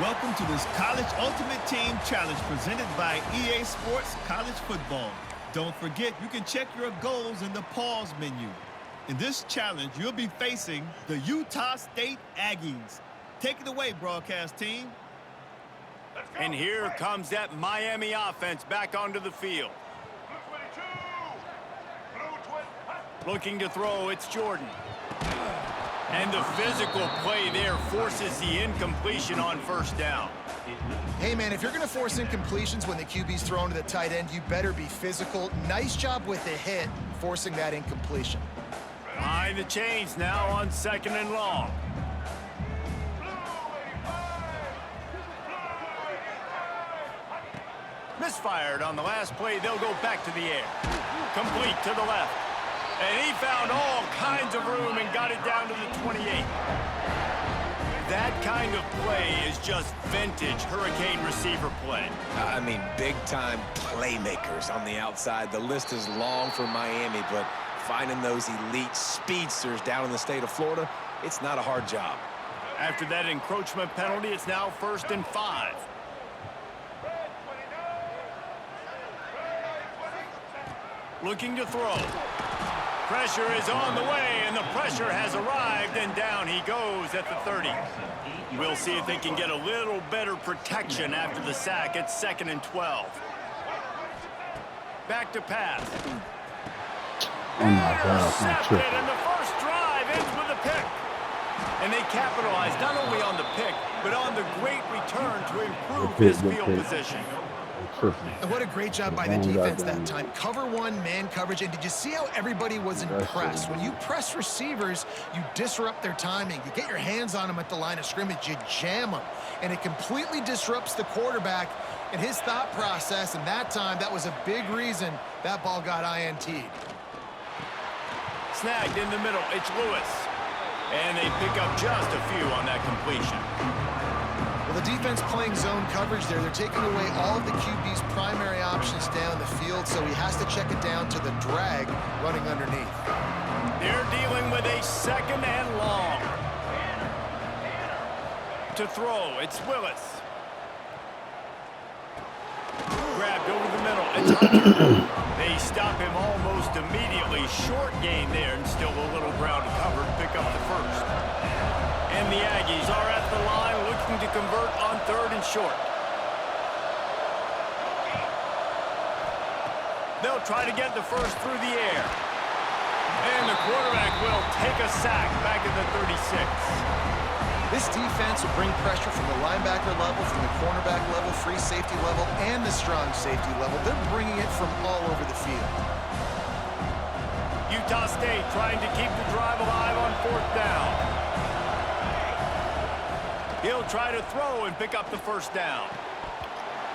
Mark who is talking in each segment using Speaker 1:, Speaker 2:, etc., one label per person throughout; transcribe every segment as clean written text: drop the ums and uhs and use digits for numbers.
Speaker 1: Welcome to this College Ultimate Team Challenge presented by EA Sports College Football. Don't forget, you can check your goals in the pause menu. In this challenge, you'll be facing the Utah State Aggies. Take it away, broadcast team.
Speaker 2: And here comes that Miami offense back onto the field. Looking to throw, it's Jordan. And the physical play there forces the incompletion on first down.
Speaker 3: Hey, man, if you're going to force incompletions when the QB's thrown to the tight end, you better be physical. Nice job with the hit, forcing that incompletion.
Speaker 2: Behind the chains now on 2nd and long. Misfired on the last play. They'll go back to the air. Complete to the left. And he found all kinds of room and got it down to the 28. That kind of play is just vintage Hurricane receiver play.
Speaker 4: I mean, big-time playmakers on the outside. The list is long for Miami, but finding those elite speedsters down in the state of Florida, it's not a hard job.
Speaker 2: After that encroachment penalty, it's now 1st and 5. Looking to throw. Pressure is on the way, and the pressure has arrived, and down he goes at the 30. We'll see if they can get a little better protection after the sack at 2nd and 12. Back to pass.
Speaker 5: Oh my God,
Speaker 2: Intercepted, and the first drive ends with a pick. And they capitalized not only on the pick, but on the great return to improve his field position.
Speaker 3: And what a great job by the defense that time. Cover one, man coverage. And did you see how everybody was impressed? When you press receivers, you disrupt their timing. You get your hands on them at the line of scrimmage. You jam them. And it completely disrupts the quarterback and his thought process. And that time, that was a big reason that ball got INT'd.
Speaker 2: Snagged in the middle. It's Lewis. And they pick up just a few on that completion.
Speaker 3: Well, the defense playing zone coverage there. They're taking away all of the QB's primary options down the field, so he has to check it down to the drag running underneath.
Speaker 2: They're dealing with a 2nd and long. To throw, it's Willis. Grabbed over the middle, it's Hunter. They stop him almost immediately. Short gain there, and still a little ground to cover to pick up the first. And the Aggies are at the line looking to convert on 3rd and short. They'll try to get the first through the air. And the quarterback will take a sack back at the 36.
Speaker 3: This defense will bring pressure from the linebacker level, from the cornerback level, free safety level, and the strong safety level. They're bringing it from all over the field.
Speaker 2: Utah State trying to keep the drive alive on 4th down. He'll try to throw and pick up the first down.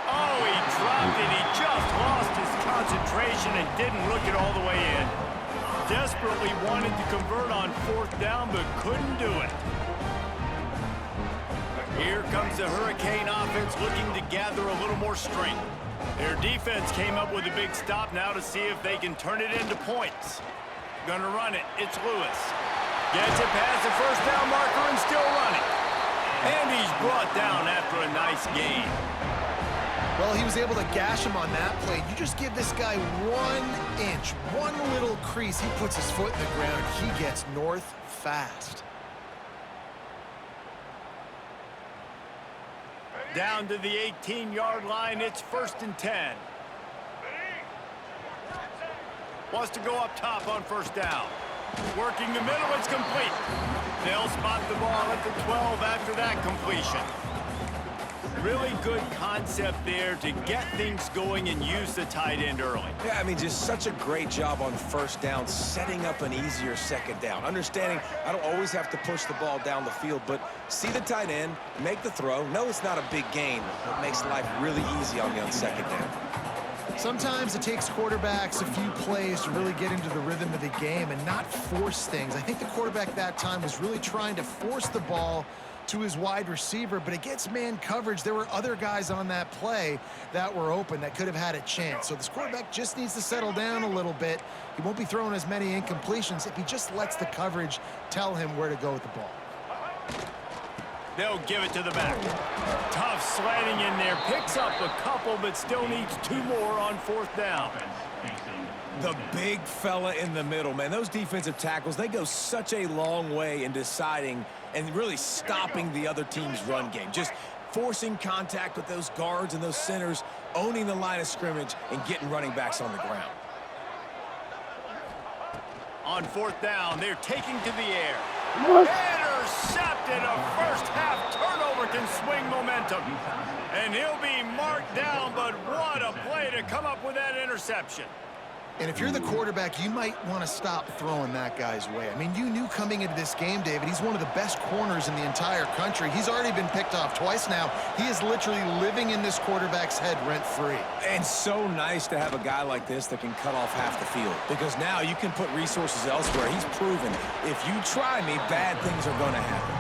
Speaker 2: Oh, he dropped it. He just lost his concentration and didn't look it all the way in. Desperately wanted to convert on 4th down, but couldn't do it. Here comes the Hurricane offense looking to gather a little more strength. Their defense came up with a big stop now to see if they can turn it into points. Gonna run it. It's Lewis. Gets it past the first down marker and still running. And he's brought down after a nice gain.
Speaker 3: Well, he was able to gash him on that play. You just give this guy 1 inch, one little crease. He puts his foot in the ground. He gets north fast.
Speaker 2: Down to the 18-yard line. It's 1st and 10. Wants to go up top on 1st down. Working the middle, it's complete. They'll spot the ball at the 12 after that completion. Really good concept there to get things going and use the tight end early.
Speaker 4: Yeah, I mean, just such a great job on 1st down, setting up an easier 2nd down. Understanding I don't always have to push the ball down the field, but see the tight end, make the throw. No, it's not a big gain. It makes life really easy on me on 2nd down.
Speaker 3: Sometimes it takes quarterbacks a few plays to really get into the rhythm of the game and not force things. I think the quarterback that time was really trying to force the ball to his wide receiver, but against man coverage, there were other guys on that play that were open that could have had a chance. So this quarterback just needs to settle down a little bit. He won't be throwing as many incompletions if he just lets the coverage tell him where to go with the ball.
Speaker 2: They'll give it to the back. Tough sledding in there. Picks up a couple, but still needs 2 more on 4th down.
Speaker 4: The big fella in the middle, man. Those defensive tackles, they go such a long way in deciding and really stopping the other team's run game. Just forcing contact with those guards and those centers, owning the line of scrimmage, and getting running backs on the ground.
Speaker 2: On 4th down, they're taking to the air.
Speaker 5: What?
Speaker 2: Intercepted. A first-half turnover can swing momentum. And he'll be marked down, but what a play to come up with that interception.
Speaker 3: And if you're the quarterback, you might want to stop throwing that guy's way. I mean, you knew coming into this game, David, he's one of the best corners in the entire country. He's already been picked off twice now. He is literally living in this quarterback's head rent-free.
Speaker 4: And so nice to have a guy like this that can cut off half the field, because now you can put resources elsewhere. He's proven if you try me, bad things are going to happen.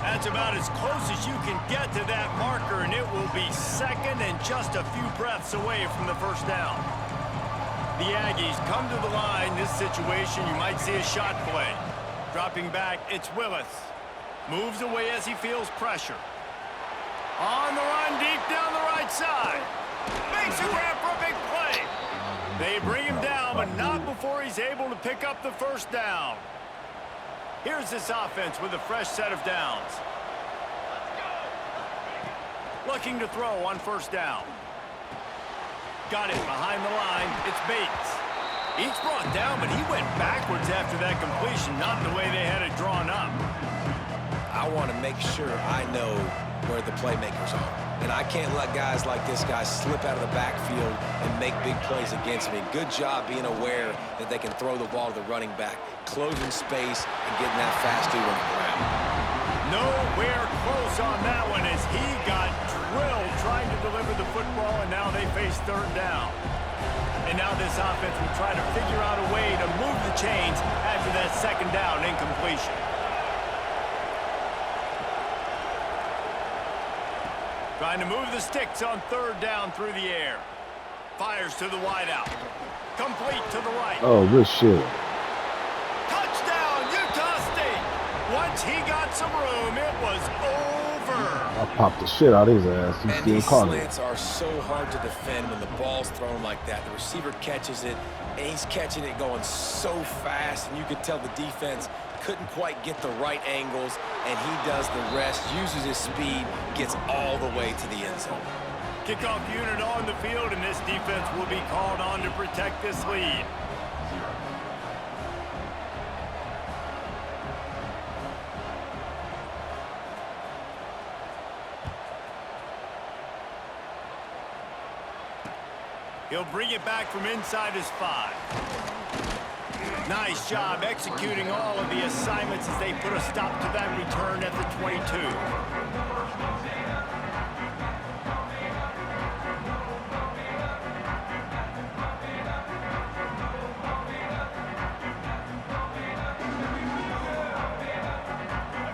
Speaker 2: That's about as close as you can get to that marker, and it will be 2nd and just a few breaths away from the 1st down. The Aggies come to the line. This situation, you might see a shot play. Dropping back, it's Willis. Moves away as he feels pressure. On the run, deep down the right side. Makes a grab for a big play. They bring him down, but not before he's able to pick up the 1st down. Here's this offense with a fresh set of downs. Looking to throw on 1st down. Got it behind the line. It's Bates. He's brought down, but he went backwards after that completion, not the way they had it drawn up.
Speaker 4: I want to make sure I know where the playmakers are. And I can't let guys like this guy slip out of the backfield and make big plays against me. Good job being aware that they can throw the ball to the running back, closing space, and getting that fast dude on the ground.
Speaker 2: Nowhere close on that one as he got drilled trying to deliver the football, and now they face 3rd down. And now this offense will try to figure out a way to move the chains after that 2nd down incompletion. Trying to move the sticks on 3rd down through the air. Fires to the wideout. Complete to the right.
Speaker 5: Oh, good shit.
Speaker 2: Touchdown, Utah State. Once he got some room, it was over.
Speaker 5: I popped the shit out of his ass. He
Speaker 4: And
Speaker 5: still
Speaker 4: these
Speaker 5: caught it.
Speaker 4: slants are so hard to defend when the ball's thrown like that. The receiver catches it, and he's catching it going so fast, and you could tell the defense couldn't quite get the right angles, and he does the rest, uses his speed, gets all the way to the end zone.
Speaker 2: Kickoff unit on the field, and this defense will be called on to protect this lead. He'll bring it back from inside his 5. Nice job executing all of the assignments as they put a stop to that return at the 22.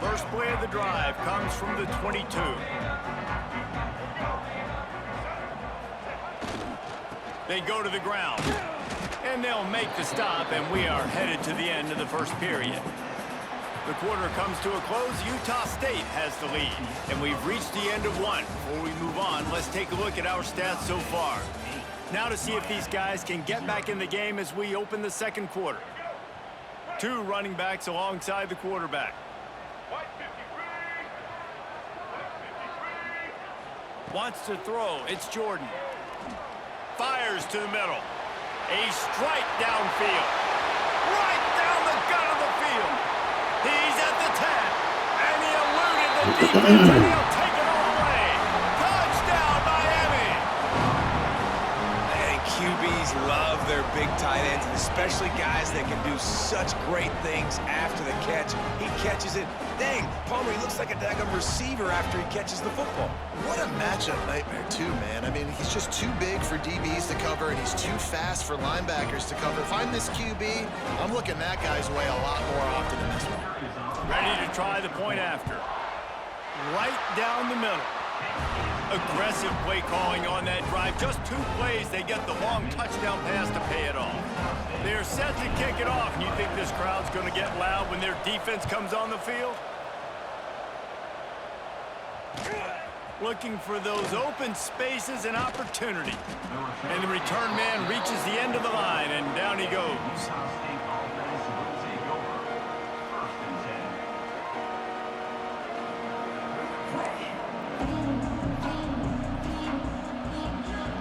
Speaker 2: First play of the drive comes from the 22. They go to the ground, and they'll make the stop, and we are headed to the end of the 1st period. The quarter comes to a close. Utah State has the lead, and we've reached the end of 1. Before we move on, let's take a look at our stats so far. Now to see if these guys can get back in the game as we open the 2nd quarter. 2 running backs alongside the quarterback. Wants to throw. It's Jordan. Fires to the middle. A strike downfield. Right down the gut of the field. He's at the 10. And he eluded the defense, and he'll take it all the way. Touchdown, Miami.
Speaker 4: And QBs love their big tight ends, and especially guys that can do such great things after the catch. He catches it. Dang, Palmer, he looks like a daggum receiver after he catches the football.
Speaker 3: What a matchup nightmare, too, man. I mean, he's just too big for DBs to cover, and he's too fast for linebackers to cover. If I'm this QB, I'm looking that guy's way a lot more often than this one.
Speaker 2: Ready to try the point after. Right down the middle. Aggressive play calling on that drive. Just 2 plays, they get the long touchdown pass to pay it off. They're set to kick it off. And you think this crowd's going to get loud when their defense comes on the field? Looking for those open spaces and opportunity. And the return man reaches the end of the line, and down he goes.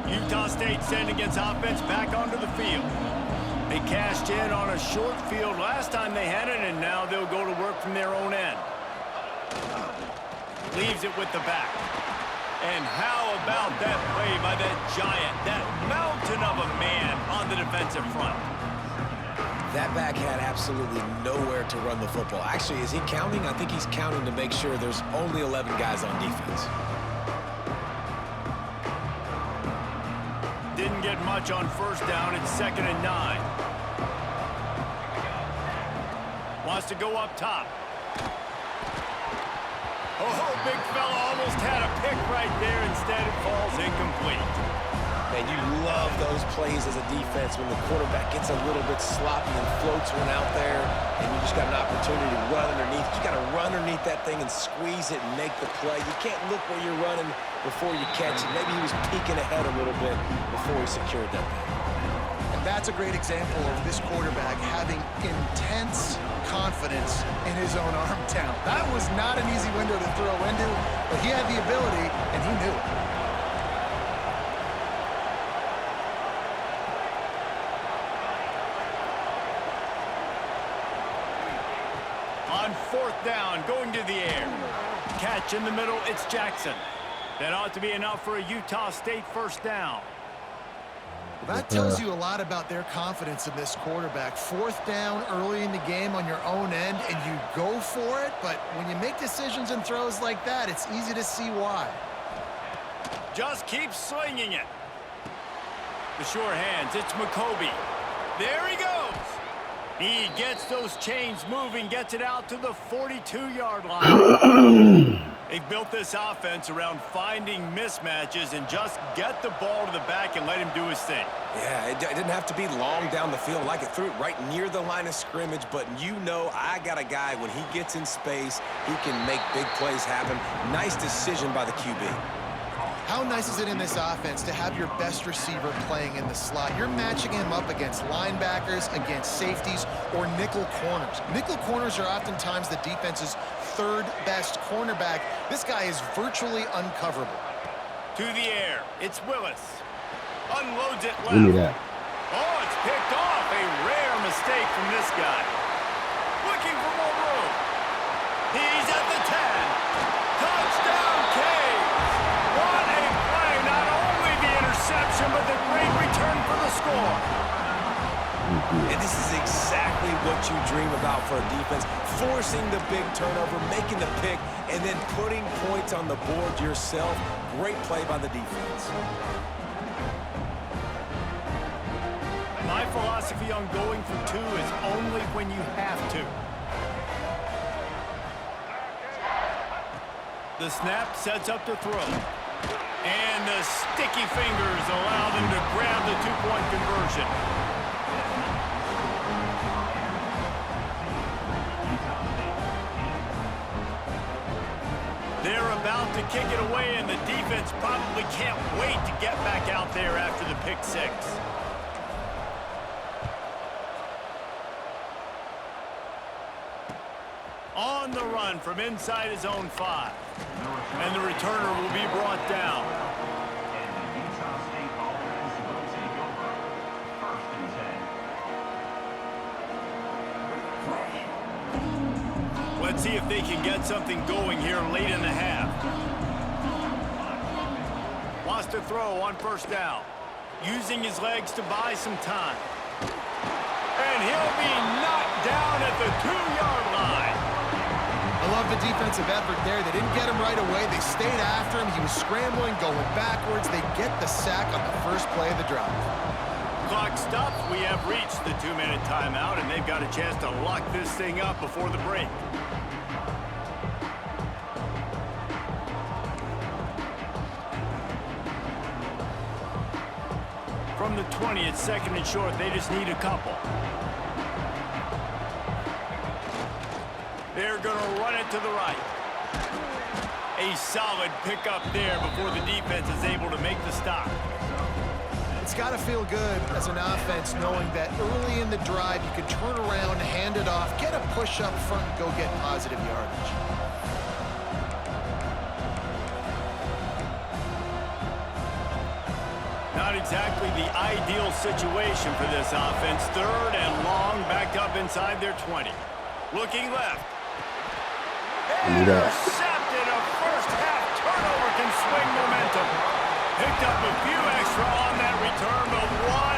Speaker 2: Utah State sending its offense back onto the field. They cashed in on a short field last time they had it, and now they'll go to work from their own end. Leaves it with the back. And how about that play by that giant, that mountain of a man on the defensive front?
Speaker 4: That back had absolutely nowhere to run the football. Actually, is he counting? I think he's counting to make sure there's only 11 guys on defense.
Speaker 2: Didn't get much on first down. It's 2nd and 9. Wants to go up top. Oh, big fella almost had a pick right there. Instead, it falls incomplete.
Speaker 4: Man, you love those plays as a defense when the quarterback gets a little bit sloppy and floats one out there, and you just got an opportunity to run underneath. You got to run underneath that thing and squeeze it and make the play. You can't look where you're running before you catch it. Maybe he was peeking ahead a little bit before he secured that thing.
Speaker 3: And that's a great example of this quarterback having intense confidence in his own arm talent. That was not an easy window to throw into, but he had the ability, and he knew it.
Speaker 2: On 4th down, going to the air. Catch in the middle, it's Jackson. That ought to be enough for a Utah State first down.
Speaker 3: That tells you a lot about their confidence in this quarterback. 4th down early in the game on your own end, and you go for it, but when you make decisions and throws like that, it's easy to see why.
Speaker 2: Just keep slinging it. The sure hands, it's McCoby. There he goes. He gets those chains moving, gets it out to the 42-yard line. They've built this offense around finding mismatches and just get the ball to the back and let him do his thing.
Speaker 4: Yeah, it didn't have to be long down the field. Like it threw it right near the line of scrimmage, but you know I got a guy, when he gets in space, he can make big plays happen. Nice decision by the QB.
Speaker 3: How nice is it in this offense to have your best receiver playing in the slot? You're matching him up against linebackers, against safeties, or nickel corners. Nickel corners are oftentimes the defense's 3rd best cornerback. This guy is virtually uncoverable.
Speaker 2: To the air, it's Willis. Unloads it left.
Speaker 5: Give me that.
Speaker 2: Oh, it's picked off. A rare mistake from this guy. Looking for more room. He's at the 10. Touchdown, Caves. What a play. Not only the interception, but the great return for the score.
Speaker 4: And this is exactly what you dream about for a defense. Forcing the big turnover, making the pick, and then putting points on the board yourself. Great play by the defense.
Speaker 2: My philosophy on going for 2 is only when you have to. The snap sets up the throw. And the sticky fingers allow them to grab the 2-point conversion. They're about to kick it away, and the defense probably can't wait to get back out there after the pick 6. On the run from inside his own 5. And the returner will be brought down. Let's see if they can get something going here late in the half. Wants to throw on 1st down. Using his legs to buy some time. And he'll be knocked down at the 2-yard line.
Speaker 3: I love the defensive effort there. They didn't get him right away. They stayed after him. He was scrambling, going backwards. They get the sack on the first play of the drive.
Speaker 2: Clock stops. We have reached the 2-minute timeout, and they've got a chance to lock this thing up before the break. From the 20, it's 2nd and short. They just need a couple. They're going to run it to the right. A solid pickup there before the defense is able to make the stop.
Speaker 3: It's got to feel good as an offense knowing that early in the drive you can turn around, hand it off, get a push up front, and go get positive yardage.
Speaker 2: Not exactly the ideal situation for this offense. 3rd and long, backed up inside their 20. Looking left. Intercepted. A first-half turnover can swing momentum. Picked up a few extra on that return, but one